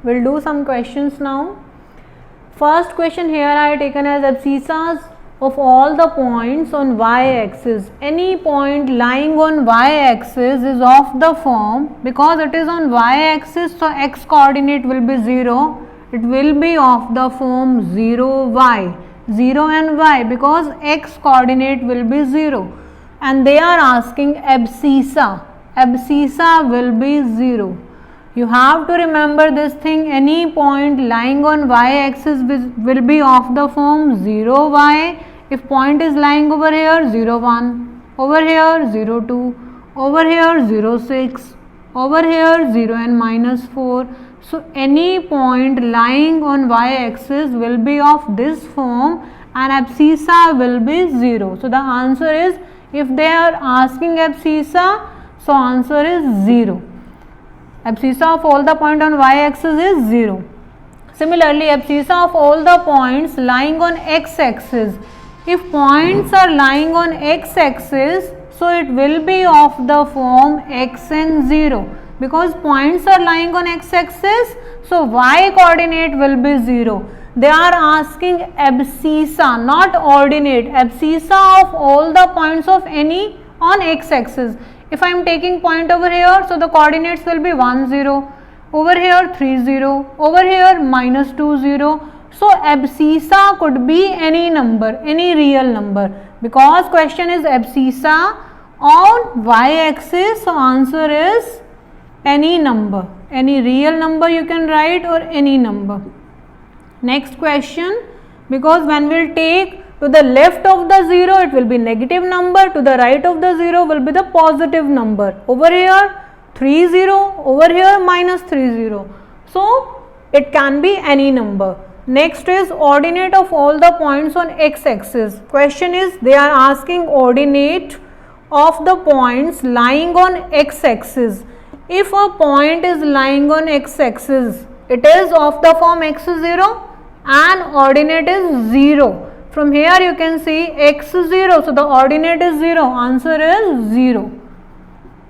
We'll do some questions now. First question here I have taken as abscissas of all the points on y-axis. Any point lying on y-axis is of the form, because it is on y-axis, so x coordinate will be 0. It will be of the form 0 y, 0 and y, because x coordinate will be 0. And they are asking abscissa. Abscissa will be 0. You have to remember this thing. Any point lying on y-axis will be of the form 0 y. If point is lying over here, 0 1, over here 0 2, over here 0 6, over here 0 and minus 4. So any point lying on y-axis will be of this form and abscissa will be 0. So the answer is, if they are asking abscissa, so answer is 0. Abscissa of all the points on y-axis is 0. Similarly, abscissa of all the points lying on x-axis. If points are lying on x-axis, so it will be of the form x and 0. Because points are lying on x-axis, so y coordinate will be 0. They are asking abscissa, not ordinate. Abscissa of all the points of any on x-axis. If I am taking point over here, so the coordinates will be 1 0, over here 3 0, over here minus 2 0. So abscissa could be any number, any real number, because question is abscissa on y-axis, so answer is any number, any real number you can write or any number. Next question, because when we will take to the left of the 0, it will be negative number, to the right of the 0 will be the positive number. Over here 3 0, over here minus 3 0. So it can be any number. Next is ordinate of all the points on x-axis. Question is, they are asking ordinate of the points lying on x-axis. If a point is lying on x-axis, it is of the form x is 0 and ordinate is 0. From here you can see x is 0, so the ordinate is 0, answer is 0.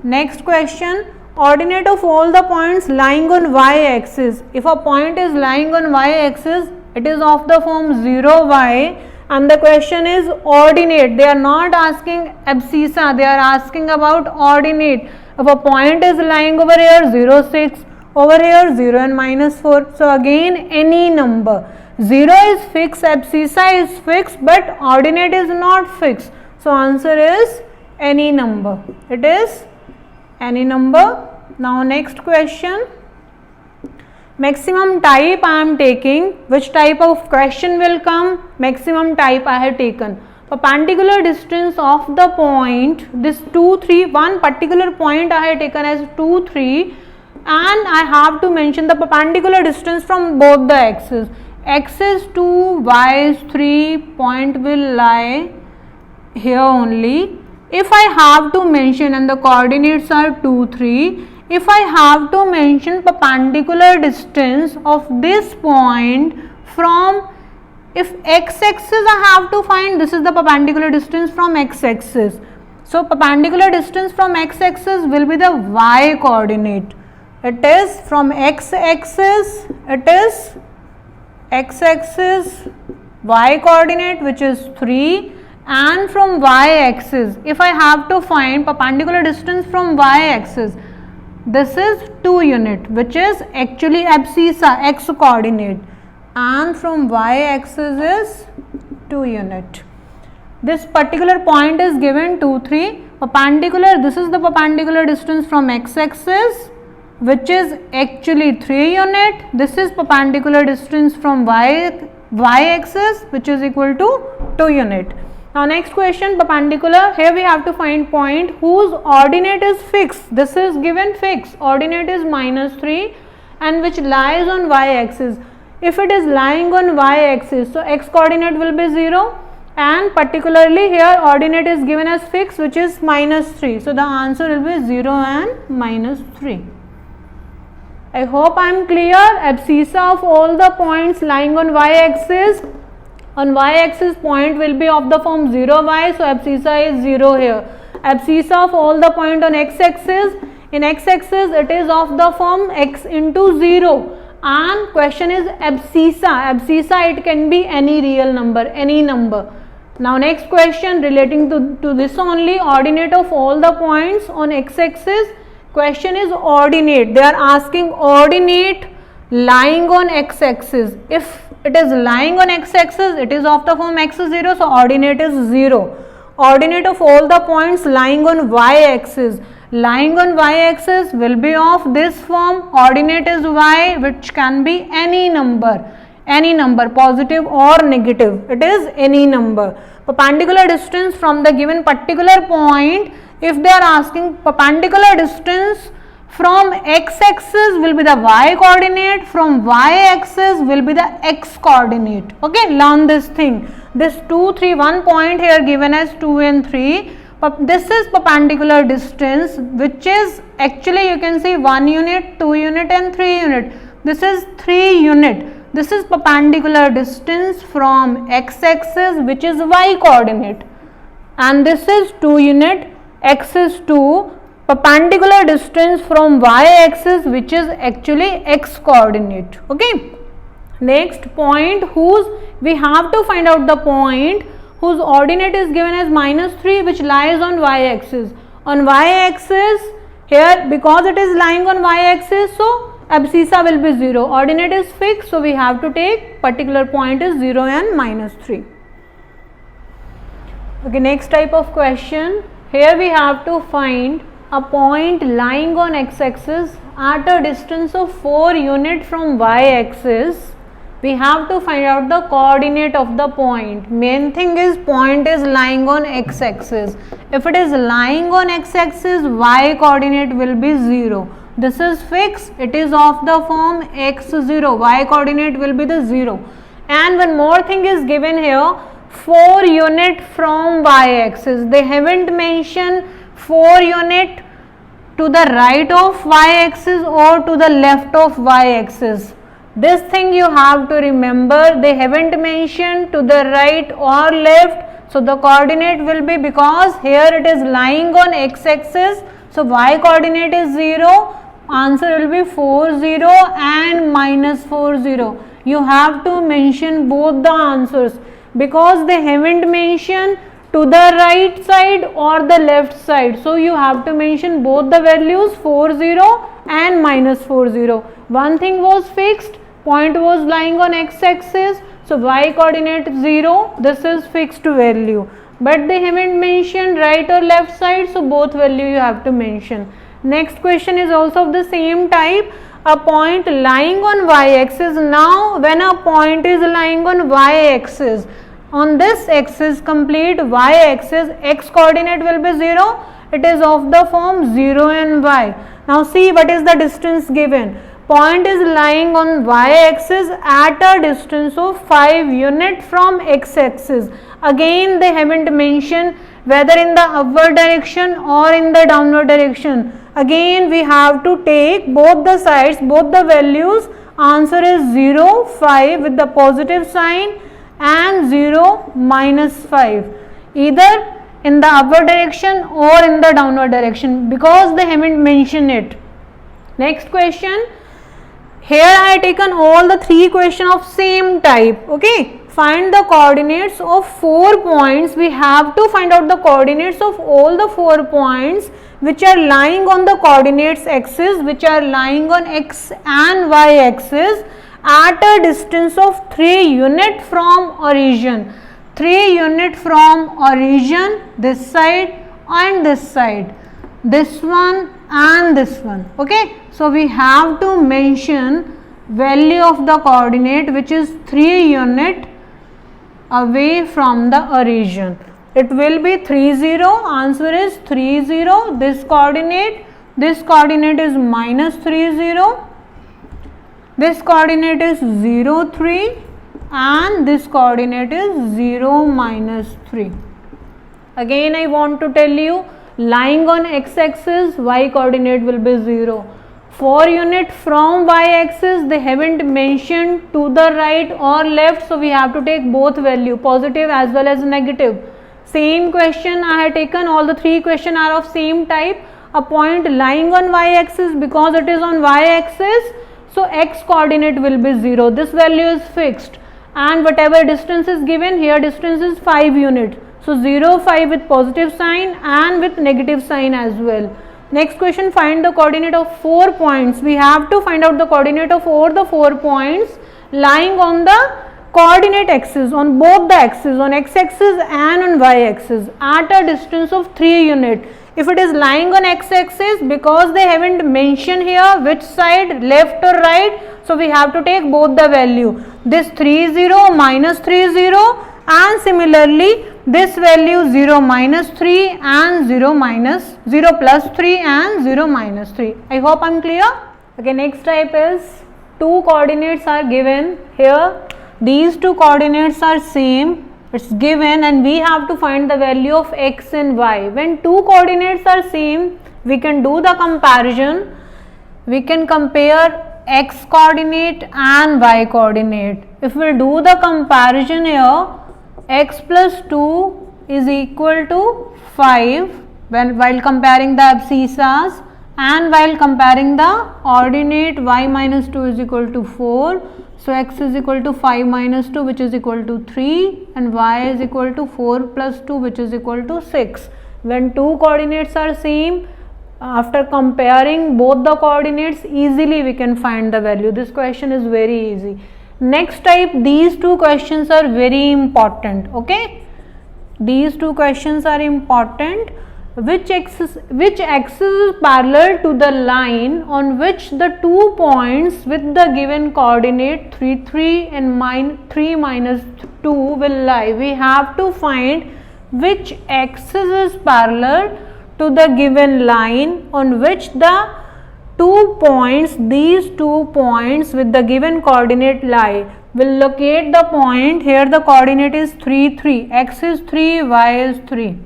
Next question, ordinate of all the points lying on y-axis. If a point is lying on y-axis, it is of the form 0 y, and the question is ordinate. They are not asking abscissa, they are asking about ordinate. If a point is lying over here 0 6, over here 0 and minus 4, so again any number. 0 is fixed, abscissa is fixed, but ordinate is not fixed. So answer is any number. It is any number. Now next question. Maximum type I am taking. Which type of question will come? Maximum type I have taken. Perpendicular distance of the point, this 2 3, one particular point I have taken as 2 3, and I have to mention the perpendicular distance from both the axes. X is 2, y is 3, point will lie here only. If I have to mention, and the coordinates are 2 3, if I have to mention perpendicular distance of this point from, if x-axis I have to find, this is the perpendicular distance from x-axis. So perpendicular distance from x-axis will be the y coordinate. It is from x-axis, it is x-axis y coordinate, which is 3, and from y-axis, if I have to find perpendicular distance from y-axis, this is 2 unit, which is actually abscissa, x coordinate, and from y-axis is 2 unit. This particular point is given 2 3, perpendicular, this is the perpendicular distance from x-axis, which is actually 3 unit. This is perpendicular distance from y-axis, which is equal to 2 unit. Now next question, perpendicular. Here we have to find point whose ordinate is fixed. This is given fixed. Ordinate is minus 3 and which lies on y-axis. If it is lying on y-axis, so x coordinate will be 0, and particularly here ordinate is given as fixed, which is minus 3. So the answer will be 0 and minus 3. I hope I am clear. Abscissa of all the points lying on y-axis. On y-axis point will be of the form 0 y, so abscissa is 0 here. Abscissa of all the point on x-axis. In x-axis it is of the form x into 0, and question is abscissa, it can be any real number, any number. Now next question relating to this only, ordinate of all the points on x-axis. Question is ordinate, they are asking ordinate lying on x-axis. If it is lying on x-axis, it is of the form x is 0, so ordinate is 0. Ordinate of all the points lying on y-axis. Lying on y-axis will be of this form, ordinate is y, which can be any number, positive or negative, it is any number. Perpendicular distance from the given particular point, if they are asking perpendicular distance from x-axis will be the y coordinate, from y-axis will be the x coordinate. Okay, learn this thing. This 2, 3, 1 point here given as 2 and 3. This is perpendicular distance, which is actually you can see 1 unit, 2 unit and 3 unit. This is 3 unit. This is perpendicular distance from x-axis, which is y coordinate, and this is 2 unit, x is 2, perpendicular distance from y-axis, which is actually x coordinate. Okay. Next point, we have to find out the point whose ordinate is given as -3, which lies on y-axis. On y-axis here, because it is lying on y-axis, so abscissa will be 0. Ordinate is fixed, so we have to take particular point is 0 and -3. Okay, next type of question. Here we have to find a point lying on x-axis at a distance of 4 unit from y-axis. We have to find out the coordinate of the point. Main thing is point is lying on x-axis. If it is lying on x-axis, y coordinate will be 0. This is fixed, it is of the form x0, y coordinate will be the 0. And one more thing is given here, 4 unit from y-axis. They haven't mentioned 4 unit to the right of y-axis or to the left of y-axis. This thing you have to remember, they haven't mentioned to the right or left, so the coordinate will be, because here it is lying on x-axis, so y coordinate is 0, answer will be 4 0 and -4 0. You have to mention both the answers, because they haven't mentioned to the right side or the left side, so you have to mention both the values 4 0 and -4 0. One thing was fixed, point was lying on x-axis, so y coordinate 0, this is fixed value, but they haven't mentioned right or left side, so both value you have to mention. Next question is also of the same type, a point lying on y-axis. Now when a point is lying on y-axis, on this axis, complete y-axis, x coordinate will be 0, it is of the form 0 and y. Now see what is the distance given. Point is lying on y-axis at a distance of 5 unit from x-axis. Again they haven't mentioned whether in the upward direction or in the downward direction. Again we have to take both the sides, both the values. Answer is 0, 5 with the positive sign and 0, -5. Either in the upward direction or in the downward direction, because they haven't mentioned it. Next question. Here I have taken all the 3 questions of same type. Okay. Find the coordinates of 4 points. We have to find out the coordinates of all the 4 points which are lying on the coordinates axis, which are lying on x and y axis at a distance of 3 unit from origin. 3 unit from origin, this side and this side, this one and this one. Okay. So we have to mention value of the coordinate which is 3 unit away from the origin. It will be 3 0, answer is 3 0. This coordinate is -3 0, this coordinate is 0 3 and this coordinate is 0 -3. Again I want to tell you, lying on x-axis, y coordinate will be 0. 4 unit from y-axis, they haven't mentioned to the right or left, so we have to take both value, positive as well as negative. Same question I have taken, all the 3 questions are of same type. A point lying on y-axis, because it is on y-axis, So x coordinate will be 0. This value is fixed, and whatever distance is given here, distance is 5 units. So 0, 5 with positive sign and with negative sign as well. Next question, find the coordinate of 4 points. We have to find out the coordinate of all the 4 points lying on the coordinate axis, on both the axes, on x axis and on y axis, at a distance of 3 units. If it is lying on x axis, because they haven't mentioned here which side, left or right, so we have to take both the value. This 3 0 minus 3 0, and similarly this value 0 minus 3 and 0 minus 0 plus 3 and 0 minus 3. I hope I am clear. Okay, next type is two coordinates are given here. These two coordinates are same, it's given, and we have to find the value of x and y. When two coordinates are same, we can do the comparison. We can compare x coordinate and y coordinate. If we do the comparison here, x plus 2 is equal to 5 while comparing the abscissas, and while comparing the ordinate y minus 2 is equal to 4. So x is equal to 5 minus 2, which is equal to 3, and y is equal to 4 plus 2, which is equal to 6. When two coordinates are same, after comparing both the coordinates, easily we can find the value. This question is very easy. Next type, these two questions are very important. Okay, these two questions are important. Which axis is parallel to the line on which the 2 points with the given coordinate 3 3 and 3 minus 2 will lie? We have to find which axis is parallel to the given line on which the 2 points, these 2 points with the given coordinate lie. We'll locate the point. Here the coordinate is 3 3, x is 3, y is 3.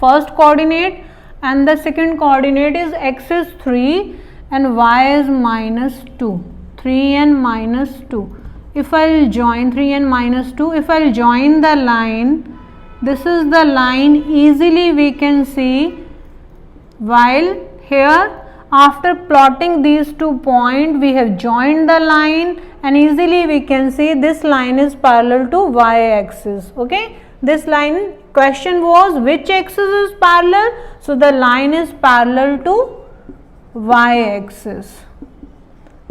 First coordinate and the second coordinate is x is 3 and y is minus 2, 3 and minus 2. If I will join 3 and minus 2, if I will join the line, this is the line, easily we can see, while here after plotting these 2 points, we have joined the line, and easily we can see this line is parallel to y axis. Okay, this line, question was which axis is parallel, so the line is parallel to y axis.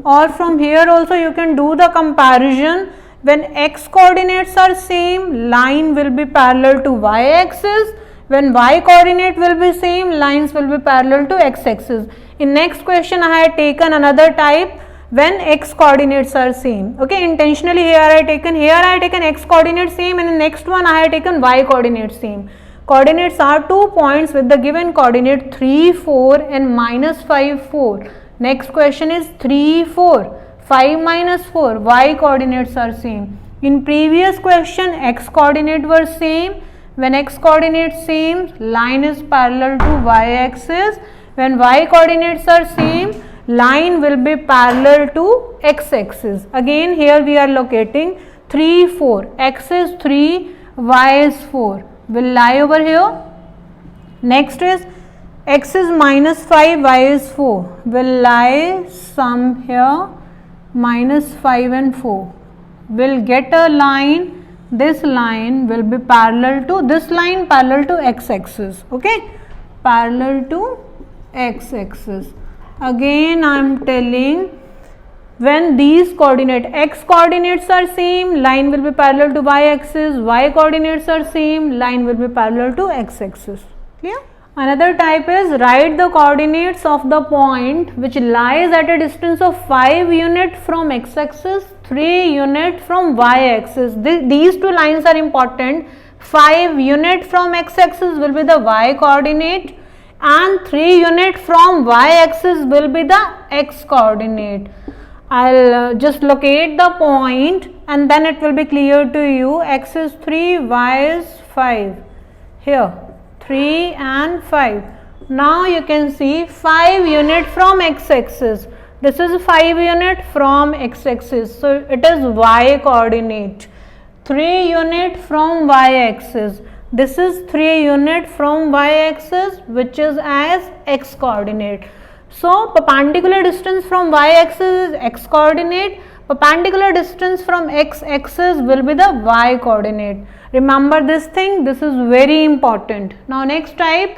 Or from here also you can do the comparison. When x coordinates are same, line will be parallel to y axis. When y coordinate will be same, lines will be parallel to x axis. In next question I had taken another type, when x coordinates are same. Okay, intentionally here I had taken x coordinate same, and in next one I had taken y coordinate same. Coordinates are 2 points with the given coordinate 3 4 and minus 5 4. Next question is 3 4, 5 minus 4, y coordinates are same. In previous question x coordinate were same. When x coordinate same, line is parallel to y axis. When y coordinates are same, line will be parallel to x axis. Again here we are locating 3 4, x is 3, y is 4, will lie over here. Next is x is minus 5, y is 4, will lie some here, minus 5 and 4. Will get a line, this line will be parallel to this line, parallel to x axis. Okay, parallel to x axis. Again I am telling, when these coordinate x coordinates are same, line will be parallel to y axis, y coordinates are same, line will be parallel to x axis. Clear? Another type is, write the coordinates of the point which lies at a distance of 5 unit from x axis, 3 unit from y axis. These two lines are important. 5 unit from x axis will be the y coordinate, and 3 unit from y axis will be the x coordinate. I'll just locate the point and then it will be clear to you. X is 3, y is 5. Here 3 and 5. Now you can see 5 unit from x axis. This is 5 unit from x axis. So it is y coordinate. 3 unit from y axis. This is 3 unit from y axis, which is as x coordinate. So perpendicular distance from y-axis is x coordinate, perpendicular distance from x-axis will be the y coordinate. Remember this thing, this is very important. Now next type,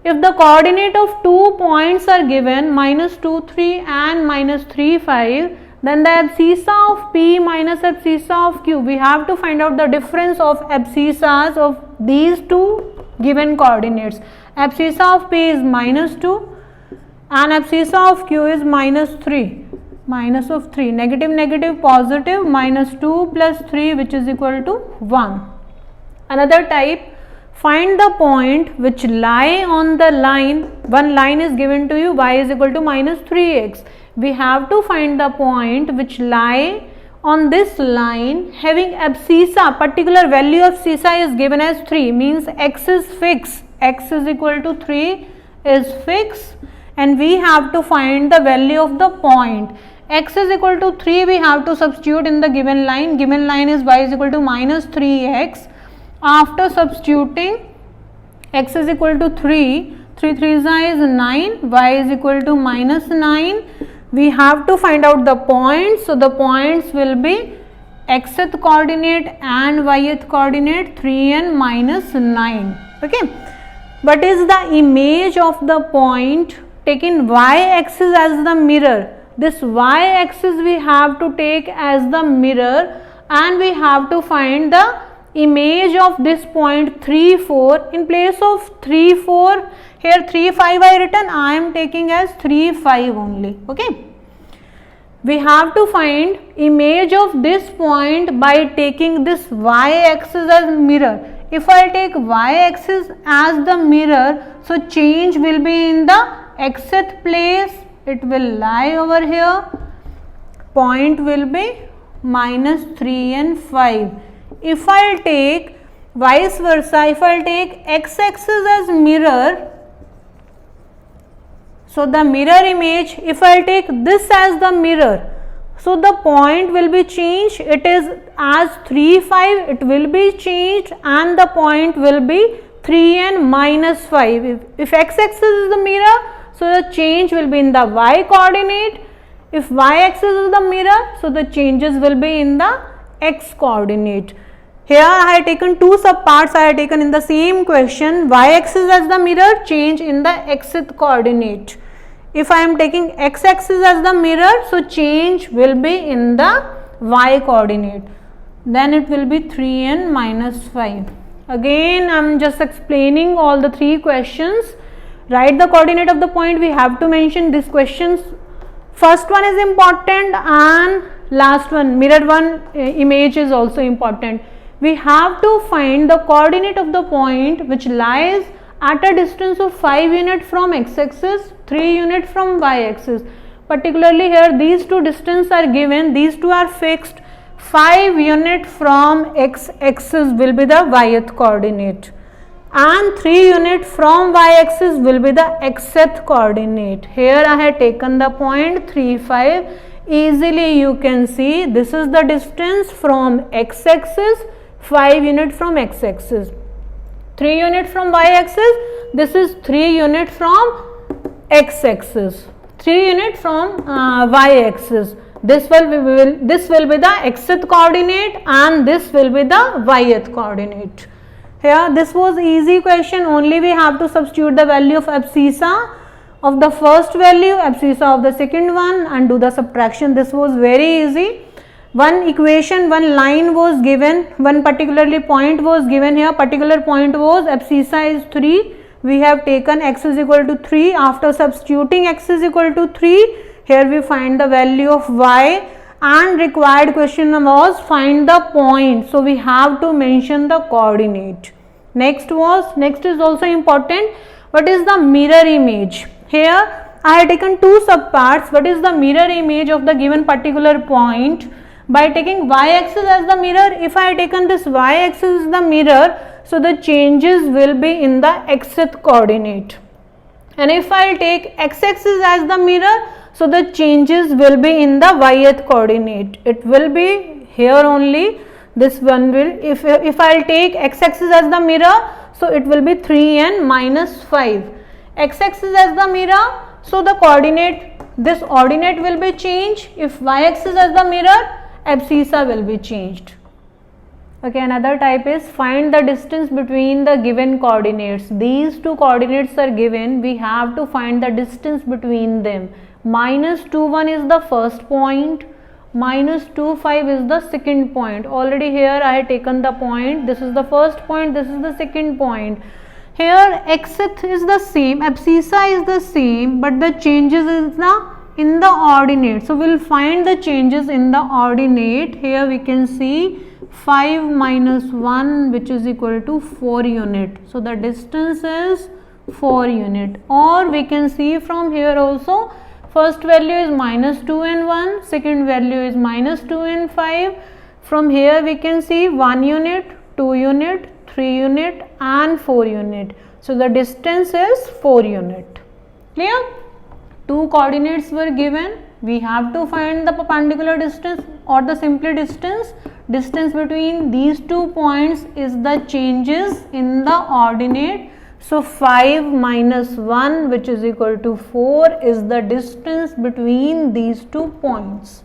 if the coordinate of 2 points are given -2, 3 and -3, 5, then the abscissa of P minus abscissa of Q, we have to find out the difference of abscissas of these two given coordinates. Abscissa of P is -2 and abscissa of Q is -3. Minus of 3, negative negative positive, -2 plus 3 which is equal to 1. Another type, find the point which lie on the line, one line is given to you, y is equal to -3x. We have to find the point which lie on this line having abscissa, particular value of abscissa is given as 3, means x is fixed, x is equal to 3 is fixed, and we have to find the value of the point. X is equal to 3, we have to substitute in the given line is y is equal to -3x. After substituting, x is equal to 3, 3 3s is 9, y is equal to -9. We have to find out the points, so the points will be xth coordinate and yth coordinate, 3 and -9. Okay, what is the image of the point taking y-axis as the mirror? This y-axis we have to take as the mirror, and we have to find the image of this point 3 4. In place of 3 4, here 3 5 I written, I am taking as 3 5 only. Okay, we have to find image of this point by taking this y-axis as mirror. If I take y-axis as the mirror, so change will be in the xth place, it will lie over here, point will be -3 and 5. If I will take vice versa, if I will take x-axis as mirror, so the mirror image, if I will take this as the mirror, so the point will be changed, it is as 3 5, it will be changed and the point will be 3 and -5. If x-axis is the mirror, so the change will be in the y coordinate. If y-axis is the mirror, so the changes will be in the x coordinate. Here I have taken two subparts, I have taken in the same question, y-axis as the mirror, change in the xth coordinate. If I am taking x-axis as the mirror, so change will be in the y coordinate, then it will be 3 and -5. Again I am just explaining all the three questions. Write the coordinate of the point, we have to mention these questions. First one is important and last one, mirror one image is also important. We have to find the coordinate of the point which lies at a distance of 5 units from x-axis, 3 units from y-axis. Particularly here these two distances are given, these two are fixed. 5 units from x-axis will be the y-th coordinate and 3 units from y-axis will be the xth coordinate. Here I have taken the point 3 5. Easily you can see this is the distance from x-axis, 5 units from x-axis, 3 units from y-axis, this is 3 units from x-axis, 3 units from y-axis. This will be the xth coordinate and this will be the yth coordinate. Here this was easy question, only we have to substitute the value of abscissa of the first value, abscissa of the second one and do the subtraction. This was very easy. One equation, one line was given, one particularly point was given here, particular point was abscissa is 3, we have taken x is equal to 3. After substituting x is equal to 3, here we find the value of y and required question was find the point, so we have to mention the coordinate. Next is also important, what is the mirror image? Here I have taken two subparts. What is the mirror image of the given particular point? By taking y-axis as the mirror, if I have taken this y-axis as the mirror, so the changes will be in the xth coordinate, and if I will take x-axis as the mirror, so the changes will be in the yth coordinate. It will be here only, this one will, if I will take x-axis as the mirror, so it will be 3 and -5. X-axis as the mirror, So the coordinate, this ordinate will be changed. If y-axis as the mirror, abscissa will be changed. Okay, another type is find the distance between the given coordinates. These two coordinates are given, we have to find the distance between them. Minus 2, 1 is the first point, minus 2, 5 is the second point. Already here I have taken the point, this is the first point, this is the second point. Here axis is the same, abscissa is the same, but the changes is in the ordinate. So we will find the changes in the ordinate. Here we can see 5 minus 1, which is equal to 4 unit. So the distance is 4 unit. Or we can see from here also, first value is minus 2 and 1, second value is minus 2 and 5. From here we can see 1 unit, 2 unit, 3 unit and 4 unit. So the distance is 4 unit. Clear? Two coordinates were given. We have to find the perpendicular distance or the simply distance. Distance between these 2 points is the changes in the ordinate. So 5 minus 1, which is equal to 4, is the distance between these 2 points.